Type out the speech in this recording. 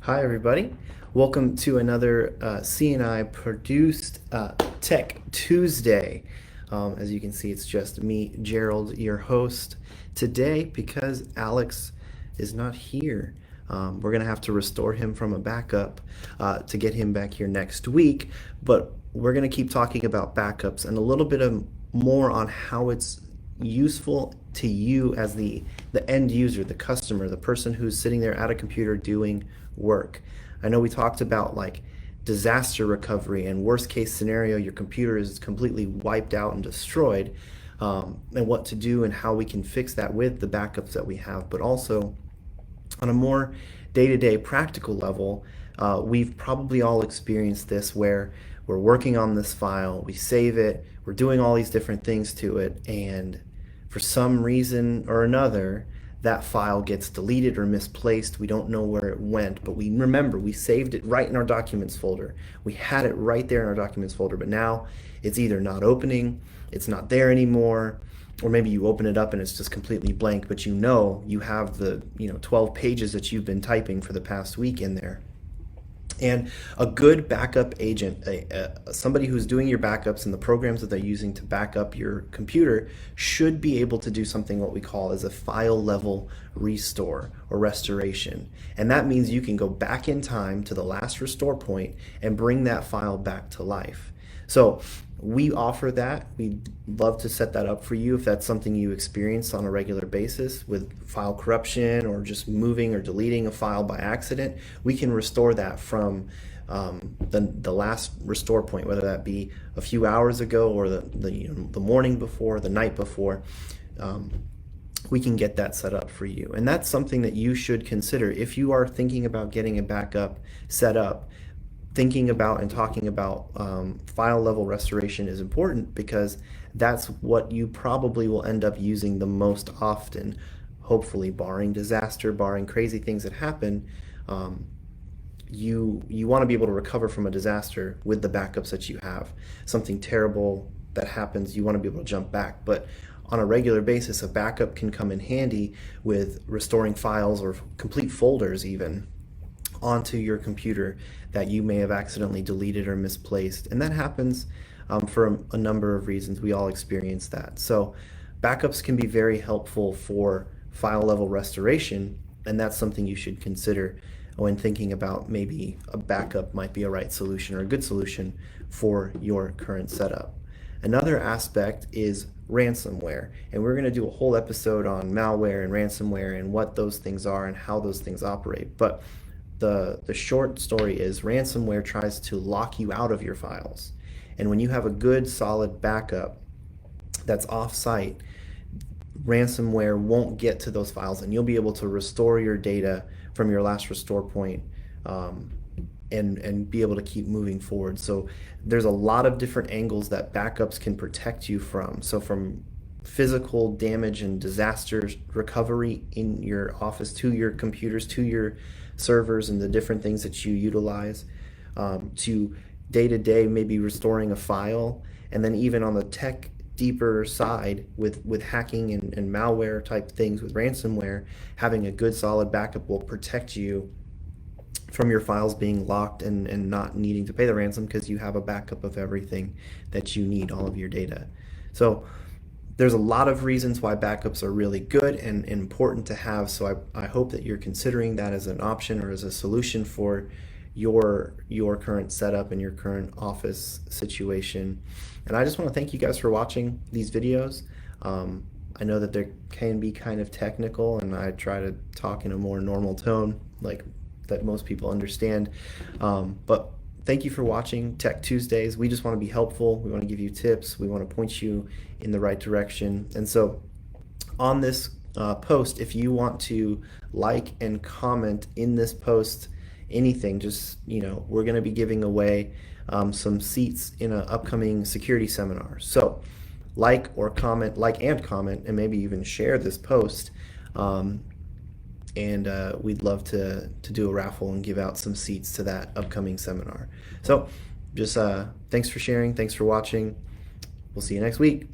Hi, everybody. Welcome to another CNI produced Tech Tuesday. As you can see, it's just me, Gerald, your host. Today, because Alex is not here, we're going to have to restore him from a backup to get him back here next week. But we're going to keep talking about backups and a little bit of more on how it's useful to you as the end user, the customer, the person who's sitting there at a computer doing work. I know we talked about like disaster recovery and worst case scenario, your computer is completely wiped out and destroyed, and what to do and how we can fix that with the backups that we have. But also on a more day-to-day practical level, we've probably all experienced this where we're working on this file, we save it, we're doing all these different things to it, and for some reason or another, that file gets deleted or misplaced. We don't know where it went, but we remember we saved it right in our documents folder. We had it right there in our documents folder, but now it's either not opening, it's not there anymore, or maybe you open it up and it's just completely blank, but you have the 12 pages that you've been typing for the past week in there. And a good backup agent, somebody who's doing your backups and the programs that they're using to back up your computer, should be able to do something what we call as a file level restore or restoration. And that means you can go back in time to the last restore point and bring that file back to life. So we offer that. We'd love to set that up for you if that's something you experience on a regular basis with file corruption or just moving or deleting a file by accident. We can restore that from the last restore point, whether that be a few hours ago or the morning before, the night before. We can get that set up for you. And that's something that you should consider if you are thinking about getting a backup set up. Thinking about and talking about file level restoration is important because that's what you probably will end up using the most often, hopefully barring disaster, barring crazy things that happen. You want to be able to recover from a disaster with the backups that you have. Something terrible that happens, you want to be able to jump back. But on a regular basis, a backup can come in handy with restoring files or complete folders even onto your computer that you may have accidentally deleted or misplaced. And that happens for a number of reasons. We all experience that. So backups can be very helpful for file level restoration, and that's something you should consider when thinking about maybe a backup might be a right solution or a good solution for your current setup. Another aspect is ransomware, and we're going to do a whole episode on malware and ransomware and what those things are and how those things operate. But the short story is ransomware tries to lock you out of your files. And when you have a good solid backup that's off-site, ransomware won't get to those files and you'll be able to restore your data from your last restore point, and be able to keep moving forward. So there's a lot of different angles that backups can protect you from. So from physical damage and disaster recovery in your office to your computers, to your servers and the different things that you utilize, to day-to-day maybe restoring a file, and then even on the tech deeper side with hacking and malware type things with ransomware, having a good solid backup will protect you from your files being locked and not needing to pay the ransom because you have a backup of everything that you need, all of your data. So there's a lot of reasons why backups are really good and important to have, so I hope that you're considering that as an option or as a solution for your current setup and your current office situation. And I just want to thank you guys for watching these videos. I know that they can be kind of technical, and I try to talk in a more normal tone, like that most people understand. But thank you for watching Tech Tuesdays. We just want to be helpful. We want to give you tips. We want to point you in the right direction. And so on this post, if you want to like and comment in this post anything, just, we're going to be giving away some seats in an upcoming security seminar. So like and comment, and maybe even share this post. And we'd love to do a raffle and give out some seats to that upcoming seminar. So just thanks for sharing, thanks for watching. We'll see you next week.